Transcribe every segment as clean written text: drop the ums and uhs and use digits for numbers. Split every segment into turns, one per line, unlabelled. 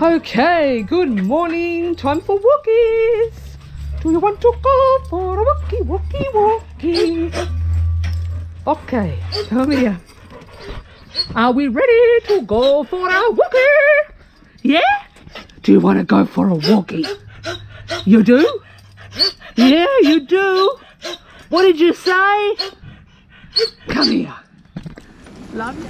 Okay, good morning. Time for walkies. Do you want to go for a walkie? Okay, come here. Are we ready to go for a walkie? Yeah? Do you want to go for a walkie? You do? Yeah, you do. What did you say? Come here. Love you.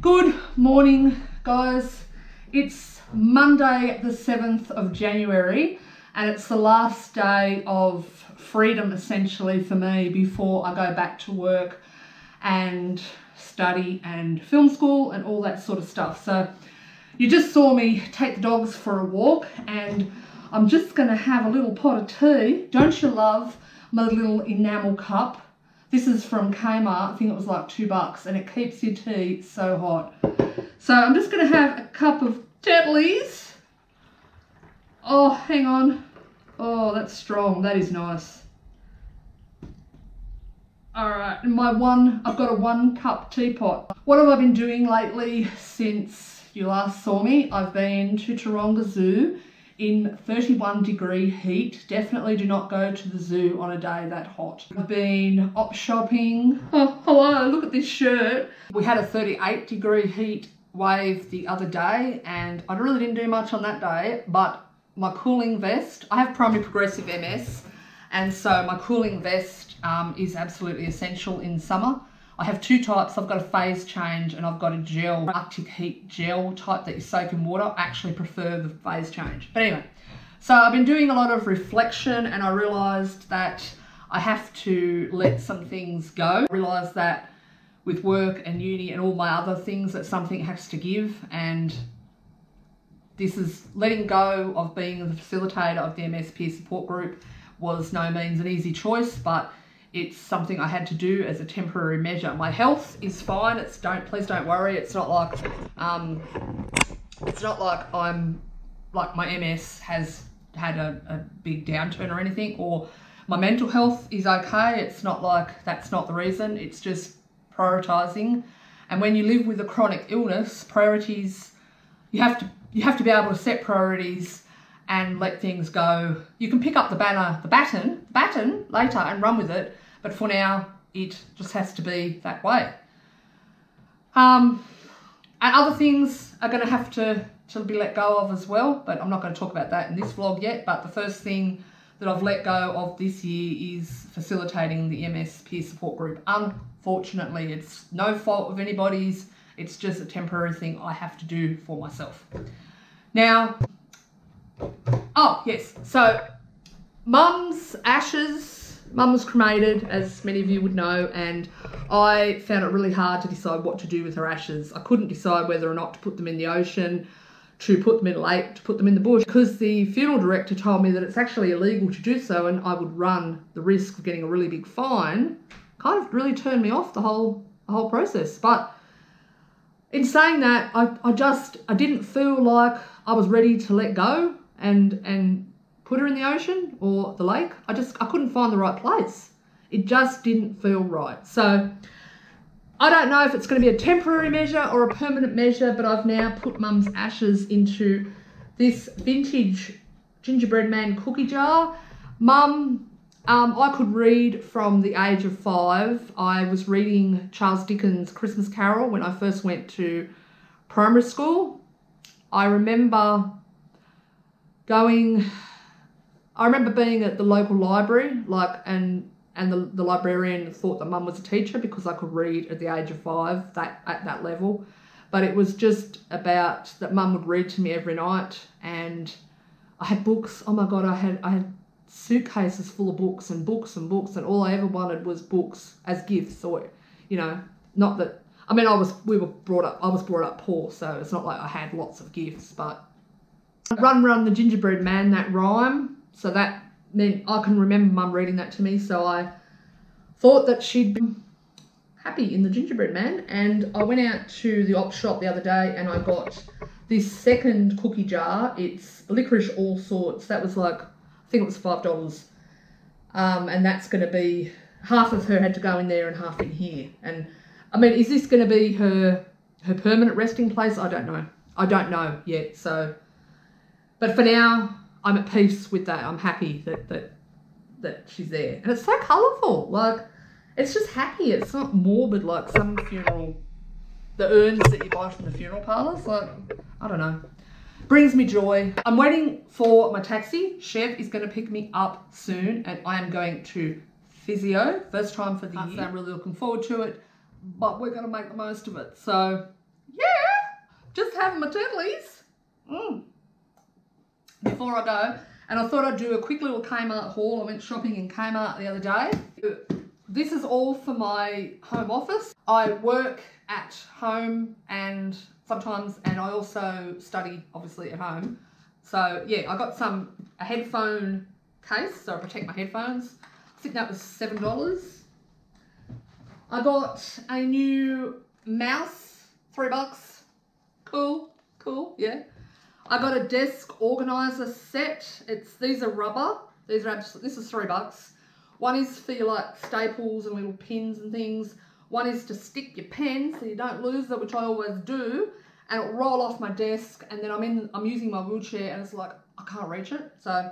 Good morning, guys. It's Monday the 7th of January and it's the last day of freedom essentially for me before I go back to work and study and film school and all that sort of stuff. So you just saw me take the dogs for a walk and I'm just going to have a little pot of tea. Don't you love my little enamel cup? This is from Kmart. I think it was like $2 and it keeps your tea so hot. So I'm just going to have a cup of Tetley's. Oh, hang on. Oh, that's strong. That is nice. All right, and I've got a 1 cup teapot. What have I been doing lately since you last saw me? I've been to Taronga Zoo in 31-degree heat. Definitely do not go to the zoo on a day that hot. I've been op shopping. Oh, hello, look at this shirt. We had a 38-degree heat wave the other day and I really didn't do much on that day, but my cooling vest, I have primary progressive MS, and so my cooling vest is absolutely essential in summer. I have 2 types. I've got a phase change and I've got a gel, Arctic heat gel type that you soak in water. I actually prefer the phase change. But anyway, so I've been doing a lot of reflection and I realised that I have to let some things go. I realised that with work and uni and all my other things that something has to give, and this is letting go of being the facilitator of the MS peer support group was no means an easy choice, but it's something I had to do as a temporary measure. My health is fine. Please don't worry. It's not like I'm like my MS has had a big downturn or anything, or my mental health is okay. It's not like that's not the reason. It's just prioritising. And when you live with a chronic illness, priorities, you have to be able to set priorities and let things go. You can pick up the baton later and run with it, but for now it just has to be that way. And other things are going to have to be let go of as well, but I'm not going to talk about that in this vlog yet. But the first thing that I've let go of this year is facilitating the MS peer support group. Unfortunately, it's no fault of anybody's. It's just a temporary thing I have to do for myself. Now, oh yes, so Mum's ashes, Mum was cremated, as many of you would know, and I found it really hard to decide what to do with her ashes. I couldn't decide whether or not to put them in the ocean, to put them in a lake, to put them in the bush, because the funeral director told me that it's actually illegal to do so and I would run the risk of getting a really big fine. Kind of really turned me off the whole process. But in saying that, I didn't feel like I was ready to let go and put her in the ocean or the lake. I couldn't find the right place. It just didn't feel right. So I don't know if it's going to be a temporary measure or a permanent measure, but I've now put Mum's ashes into this vintage gingerbread man cookie jar. Mum, I could read from the age of 5. I was reading Charles Dickens' Christmas Carol when I first went to primary school. I remember being at the local library, and the librarian thought that Mum was a teacher because I could read at the age of 5 at that level. But it was just about that Mum would read to me every night, and I had books. Oh my God, I had suitcases full of books and books and books, and all I ever wanted was books as gifts, or, you know, not that, I mean, I was brought up poor, so it's not like I had lots of gifts, but run the gingerbread man, that rhyme, so that meant I can remember Mum reading that to me, so I thought that she'd happy in the gingerbread man. And I went out to the op shop the other day and I got this second cookie jar. It's licorice all sorts. That was like, I think it was $5. And that's going to be, half of her had to go in there and half in here. And I mean, is this going to be her permanent resting place? I don't know. I don't know yet. So, but for now, I'm at peace with that. I'm happy that she's there. And it's so colourful. Like, it's just happy. It's not morbid like some funeral, the urns that you buy from the funeral parlours. Like, I don't know. Brings me joy. I'm waiting for my taxi. Chev is going to pick me up soon and I am going to physio. First time for the year. I'm really looking forward to it, but we're going to make the most of it. So, yeah, just having my turtlies before I go. And I thought I'd do a quick little Kmart haul. I went shopping in Kmart the other day. This is all for my home office. I work at home and sometimes, and I also study obviously at home. So yeah, I got a headphone case, so I protect my headphones. I think that was $7. I got a new mouse, $3. Cool, yeah. I got a desk organizer set. These are rubber. This is $3. One is for your like staples and little pins and things. One is to stick your pen so you don't lose it, which I always do. And it'll roll off my desk, and then I'm using my wheelchair and it's like I can't reach it. So,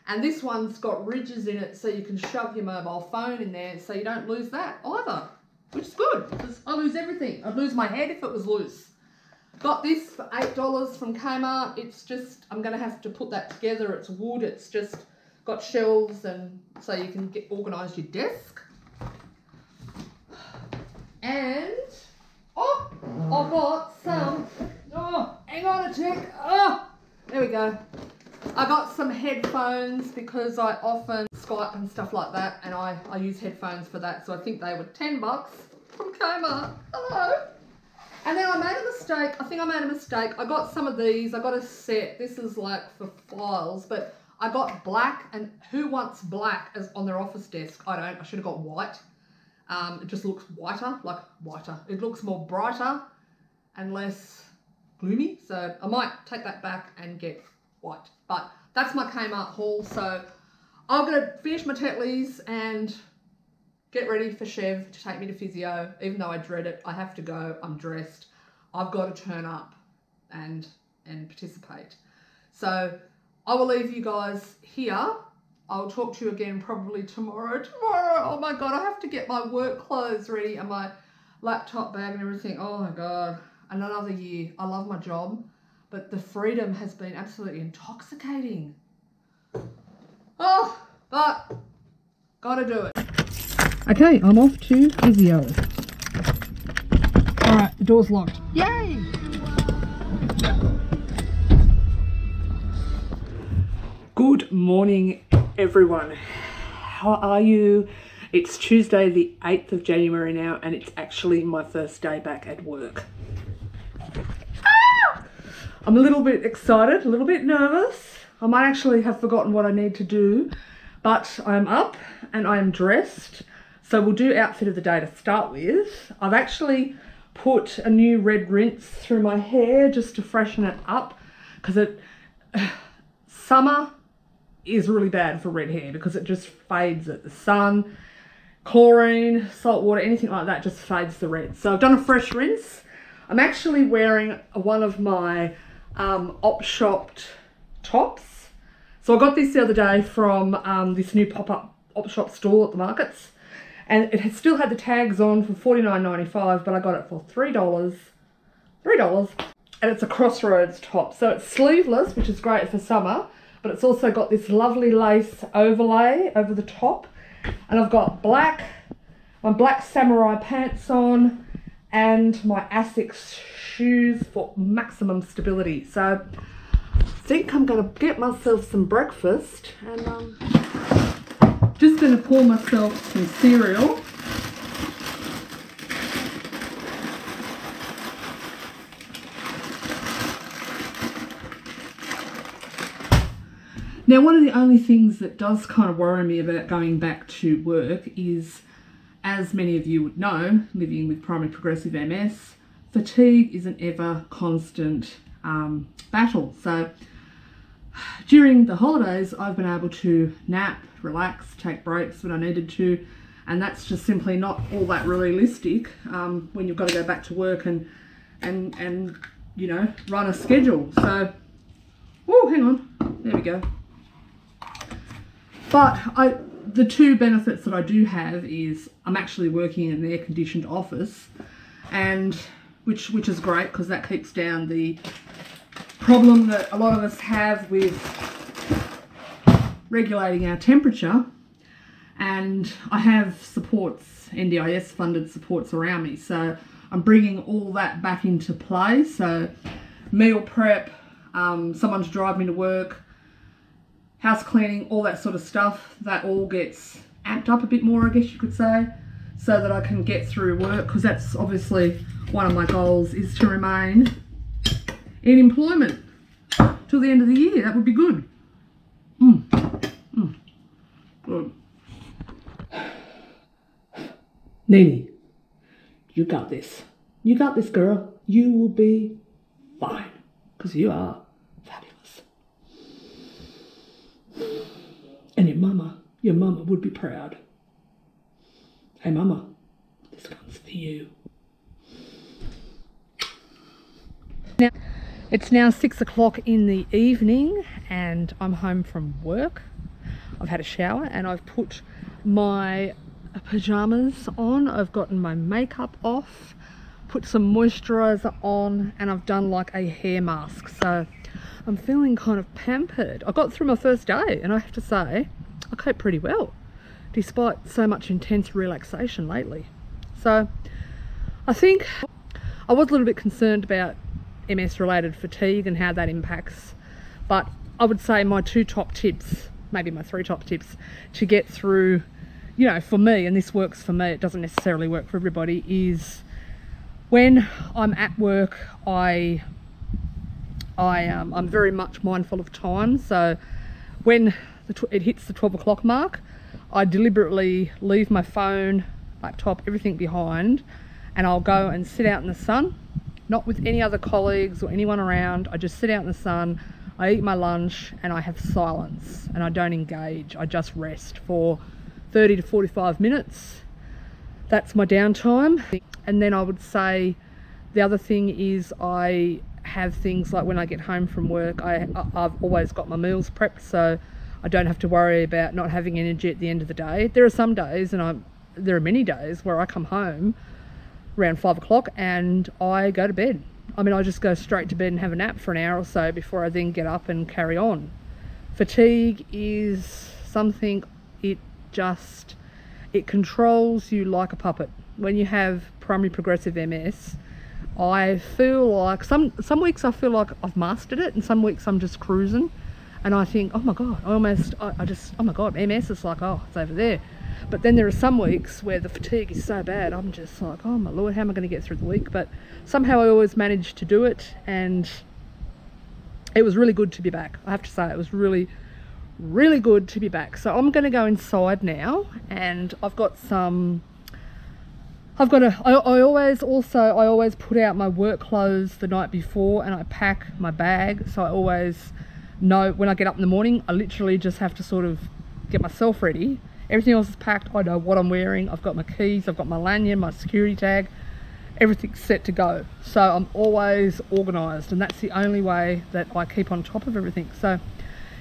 and this one's got ridges in it so you can shove your mobile phone in there so you don't lose that either, which is good because I lose everything. I'd lose my head if it was loose. Got this for $8 from Kmart. It's just, I'm going to have to put that together. It's wood. It's just got shelves and so you can organise your desk. And, I've got some, hang on a tick. There we go. I got some headphones because I often Skype and stuff like that and I use headphones for that. So I think they were $10 from Kmart. Hello. And then I made a mistake. I think I made a mistake. I got some of these. I got a set. This is like for files, but I got black. And who wants black as on their office desk? I don't. I should have got white. It just looks whiter, like whiter. It looks more brighter and less gloomy. So I might take that back and get white. But that's my Kmart haul. So I'm going to finish my Tetleys and get ready for Chev to take me to physio. Even though I dread it, I have to go. I'm dressed. I've got to turn up and participate. So I will leave you guys here. I'll talk to you again probably tomorrow. Oh my God, I have to get my work clothes ready and my laptop bag and everything. Oh my God, and another year. I love my job, but the freedom has been absolutely intoxicating. Oh, but gotta do it. Okay, I'm off to physio. All right, the door's locked. Yay! Good morning, everyone. How are you? It's Tuesday, the 8th of January now, and it's actually my first day back at work. I'm a little bit excited, a little bit nervous. I might actually have forgotten what I need to do, but I'm up and I am dressed. So we'll do outfit of the day to start with. I've actually put a new red rinse through my hair just to freshen it up because summer is really bad for red hair because it just fades it. The sun, chlorine, salt water, anything like that just fades the red. So I've done a fresh rinse. I'm actually wearing one of my op shopped tops. So I got this the other day from this new pop-up op shop store at the markets. And it still had the tags on for $49.95, but I got it for $3. And it's a Crossroads top. So it's sleeveless, which is great for summer, but it's also got this lovely lace overlay over the top. And I've got my black samurai pants on and my Asics shoes for maximum stability. So I think I'm going to get myself some breakfast and just going to pour myself some cereal. Now, one of the only things that does kind of worry me about going back to work is as many of you would know, living with primary progressive MS, fatigue is an ever constant battle. So during the holidays, I've been able to nap, relax, take breaks when I needed to, and that's just simply not all that realistic when you've got to go back to work and you know, run a schedule. So, oh, hang on, there we go. But the two benefits that I do have is I'm actually working in an air-conditioned office, and which is great because that keeps down the problem that a lot of us have with regulating our temperature. And I have supports, NDIS funded supports around me, so I'm bringing all that back into play. So meal prep, someone to drive me to work, house cleaning, all that sort of stuff, that all gets amped up a bit more, I guess you could say, so that I can get through work, because that's obviously one of my goals, is to remain in employment till the end of the year. That would be good. Good. Nene, you got this. You got this, girl. You will be fine, because you are fabulous. And your mama would be proud. Hey mama, this one's for you. Now, it's now 6 o'clock in the evening and I'm home from work. I've had a shower and I've put my pajamas on. I've gotten my makeup off, put some moisturizer on, and I've done like a hair mask. So I'm feeling kind of pampered. I got through my first day and I have to say I coped pretty well despite so much intense relaxation lately. So I think I was a little bit concerned about MS related fatigue and how that impacts, but I would say my 2 top tips, maybe my 3 top tips to get through, you know, for me, and this works for me, it doesn't necessarily work for everybody, is when I'm at work, I'm very much mindful of time. So when it hits the 12 o'clock mark, I deliberately leave my phone, laptop, everything behind, and I'll go and sit out in the sun, not with any other colleagues or anyone around. I just sit out in the sun, I eat my lunch, and I have silence, and I don't engage. I just rest for 30 to 45 minutes. That's my downtime. And then I would say the other thing is I have things like when I get home from work, I've always got my meals prepped, so I don't have to worry about not having energy at the end of the day. There are some days, and there are many days, where I come home around 5 o'clock and I go to bed. I mean, I just go straight to bed and have a nap for an hour or so before I then get up and carry on. Fatigue is something, it controls you like a puppet. When you have primary progressive MS, I feel like some weeks I feel like I've mastered it, and some weeks I'm just cruising, and I think, oh my god, oh my god, MS is like, oh, it's over there. But then there are some weeks where the fatigue is so bad, I'm just like, oh my lord, how am I going to get through the week? But somehow I always manage to do it, and it was really good to be back. I have to say, it was really good to be back. So I'm going to go inside now, and I always put out my work clothes the night before, and I pack my bag, so I always know when I get up in the morning, I literally just have to sort of get myself ready. Everything else is packed, I know what I'm wearing, I've got my keys, I've got my lanyard, my security tag, everything's set to go. So I'm always organised, and that's the only way that I keep on top of everything. So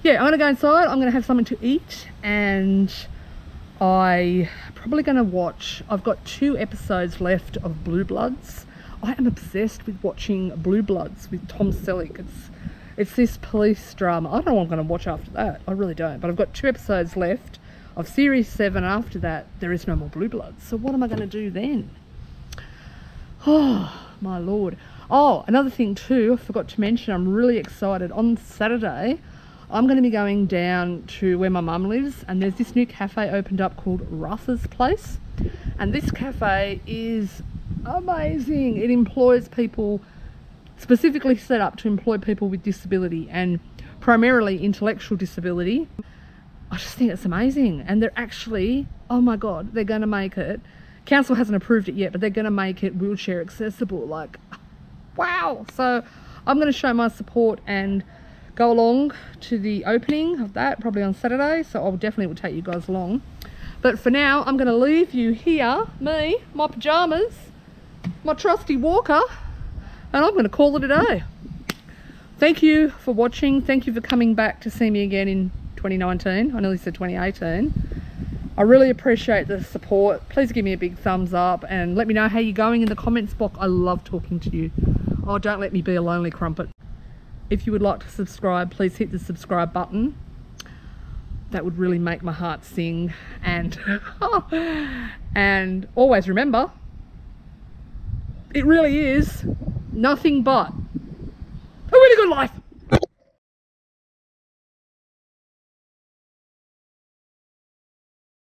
yeah, I'm gonna go inside, I'm gonna have something to eat, and I'm probably gonna watch, I've got 2 episodes left of Blue Bloods. I am obsessed with watching Blue Bloods with Tom Selleck. It's this police drama. I don't know what I'm gonna watch after that, I really don't, but I've got 2 episodes left of series 7. After that, there is no more Blue Bloods. So what am I gonna do then? Oh my lord. Oh, another thing too, I forgot to mention, I'm really excited. On Saturday, I'm going to be going down to where my mum lives, and there's this new cafe opened up called Russ's Place, and this cafe is amazing. It employs people, specifically set up to employ people with disability, and primarily intellectual disability. I just think it's amazing, and they're actually, oh my god, they're going to make it council hasn't approved it yet, but they're going to make it wheelchair accessible. Like, wow. So I'm going to show my support and go along to the opening of that, probably on Saturday. So I'll definitely will take you guys along. But for now, I'm going to leave you here, me, my pajamas, my trusty walker, and I'm going to call it a day. Thank you for watching. Thank you for coming back to see me again in 2019. I nearly said 2018. I really appreciate the support. Please give me a big thumbs up and let me know how you're going in the comments box. I love talking to you. Oh, don't let me be a lonely crumpet. If you would like to subscribe, please hit the subscribe button. That would really make my heart sing. And and always remember, it really is nothing but